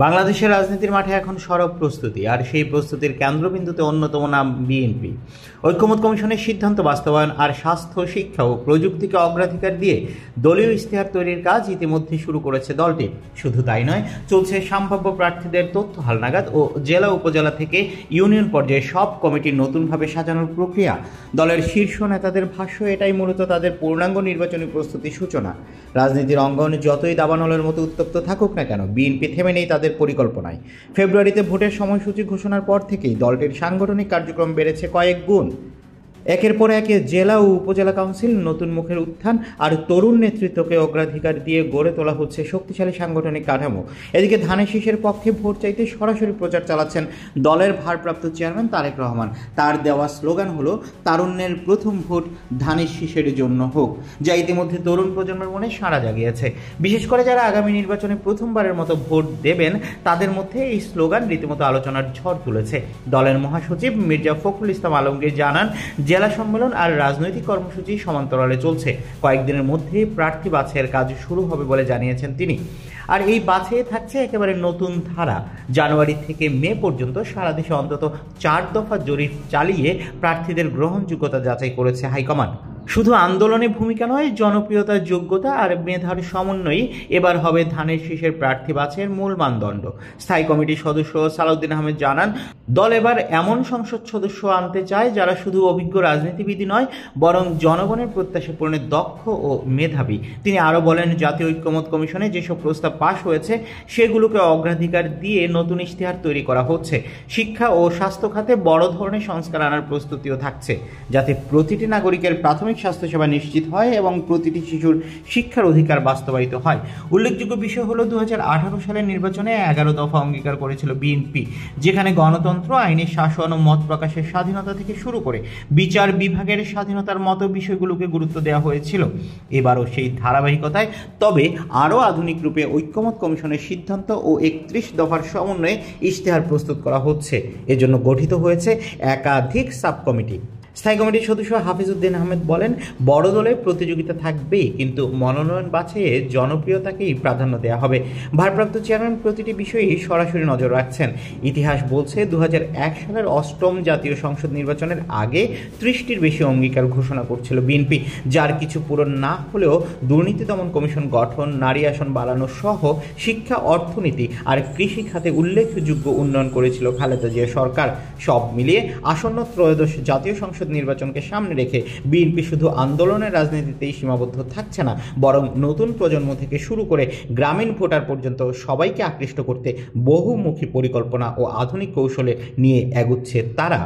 বাংলাদেশের রাজনীতির মাঠে এখন সরব প্রস্তুতি, আর সেই প্রস্তুতির কেন্দ্রবিন্দুতে অন্যতম নাম বিএনপি। ঐক্যমত্য কমিশনের সিদ্ধান্ত বাস্তবায়ন আর স্বাস্থ্য, শিক্ষা ও প্রযুক্তিকে অগ্রাধিকার দিয়ে দলীয় ইশতেহার তৈরির কাজ ইতিমধ্যে শুরু করেছে দলটি। শুধু তাই নয়, চলছে সম্ভাব্য প্রার্থীদের তথ্য হালনাগাদ ও জেলা উপজেলা থেকে ইউনিয়ন পর্যায়ে সব কমিটি নতুনভাবে সাজানোর প্রক্রিয়া। দলের শীর্ষ নেতাদের ভাষ্য, এটাই মূলত তাদের পূর্ণাঙ্গ নির্বাচনী প্রস্তুতির সূচনা। রাজনীতির অঙ্গনে যতই দাবানলের মতো উত্তপ্ত থাকুক না কেন, বিএনপি থেমে নেই তাদের পরিকল্পনায়। ফেব্রুয়ারিতে ভোটের সময়সূচি ঘোষণার পর থেকেই দলটির সাংগঠনিক কার্যক্রম বেড়েছে কয়েক গুণ। একের পর এক জেলা ও উপজেলা কাউন্সিল, নতুন মুখের উত্থান আর তরুণ নেতৃত্বকে অগ্রাধিকার দিয়ে গড়ে তোলা হচ্ছে শক্তিশালী সাংগঠনিক কাঠামো। এদিকে ধানের শীষের পক্ষে ভোট চাইতে সরাসরি প্রচার চালাচ্ছেন দলের ভারপ্রাপ্ত চেয়ারম্যান তারেক রহমান। তার দেওয়া স্লোগান হলো, তারুণ্যের প্রথম ভোট ধানের শীষের জন্য হোক, যা ইতিমধ্যে তরুণ প্রজন্মের মনে সাড়া জাগিয়েছে। বিশেষ করে যারা আগামী নির্বাচনে প্রথমবারের মতো ভোট দেবেন, তাদের মধ্যে এই স্লোগান রীতিমতো আলোচনার ঝড় তুলেছে। দলের মহাসচিব মির্জা ফখরুল ইসলাম আলমগীর জানান, জেলা সম্মেলন আর রাজনৈতিক কর্মসূচি সমান্তরালে চলছে। কয়েকদিনের মধ্যেই প্রার্থী বাছাইয়ের কাজ শুরু হবে বলে জানিয়েছেন তিনি। আর এই বাছাইয়ে থাকছে একেবারে নতুন ধারা। জানুয়ারি থেকে মে পর্যন্ত সারা দেশে অন্তত 4 দফা জরিপ চালিয়ে প্রার্থীদের গ্রহণযোগ্যতা যাচাই করেছে হাইকমান্ড। শুধু আন্দোলনে ভূমিকা নয়, জনপ্রিয়তার, যোগ্যতা আর মেধার সমন্বয়ই এবার হবে ধানের শীষের প্রার্থী বাছাইয়ের মূল মানদণ্ড। স্থায়ী কমিটির সদস্য সালাউদ্দিন আহমেদ জানান, দল এবার এমন সংসদ সদস্য আনতে চায় যারা শুধু অভিজ্ঞ রাজনীতিবিদই নয়, বরং জনগণের প্রত্যাশা পূরণে দক্ষ ও মেধাবী। তিনি আরও বলেন, জাতীয় ঐক্যমত্য কমিশনে যেসব প্রস্তাব পাশ হয়েছে সেগুলোকে অগ্রাধিকার দিয়ে নতুন ইশতেহার তৈরি করা হচ্ছে। শিক্ষা ও স্বাস্থ্য খাতে বড় ধরনের সংস্কার আনার প্রস্তুতিও থাকছে, যাতে প্রতিটি নাগরিকের প্রাথমিক স্বাস্থ্যসেবা নিশ্চিত হয় এবং প্রতিটি শিশুর শিক্ষার অধিকার বাস্তবায়িত হয়। উল্লেখযোগ্য বিষয় হলো, 2018 সালের নির্বাচনে 11 দফা অঙ্গীকার করেছিল বিএনপি, যেখানে গণতন্ত্র, আইনের শাসন ও মত প্রকাশের স্বাধীনতা থেকে শুরু করে বিচার বিভাগের স্বাধীনতার মতো বিষয়গুলোকে গুরুত্ব দেওয়া হয়েছিল। এবারও সেই ধারাবাহিকতায়, তবে আরও আধুনিক রূপে ঐক্যমত্য কমিশনের সিদ্ধান্ত ও 31 দফার সমন্বয়ে ইশতেহার প্রস্তুত করা হচ্ছে। এজন্য গঠিত হয়েছে একাধিক সাব কমিটি। স্থায়ী কমিটির সদস্য হাফিজউদ্দিন আহমেদ বলেন, বড় দলে প্রতিযোগিতা থাকবেই, কিন্তু মনোনয়ন বাছাইয়ে জনপ্রিয়তাকেই প্রাধান্য দেওয়া হবে। ভারপ্রাপ্ত চেয়ারম্যান প্রতিটি বিষয়েই সরাসরি নজর রাখছেন। ইতিহাস বলছে, 2001 সালের 8ম জাতীয় সংসদ নির্বাচনের আগে 30টির বেশি অঙ্গীকার ঘোষণা করছিল বিএনপি, যার কিছু পূরণ না হলেও দুর্নীতি দমন কমিশন গঠন, নারী আসন বাড়ানো সহ শিক্ষা, অর্থনীতি আর কৃষি খাতে উল্লেখযোগ্য উন্নয়ন করেছিল খালেদা জিয়া সরকার। সব মিলিয়ে আসন্ন ত্রয়োদশ জাতীয় সংসদ নির্বাচনকে সামনে রেখে বিএনপি শুধু আন্দোলনের রাজনীতিতেই সীমাবদ্ধ থাকছে না, বরং নতুন প্রজন্ম থেকে শুরু করে গ্রামীণ ভোটার পর্যন্ত সবাইকে আকৃষ্ট করতে বহুমুখী পরিকল্পনা ও আধুনিক কৌশলে নিয়ে এগুচ্ছে তারা।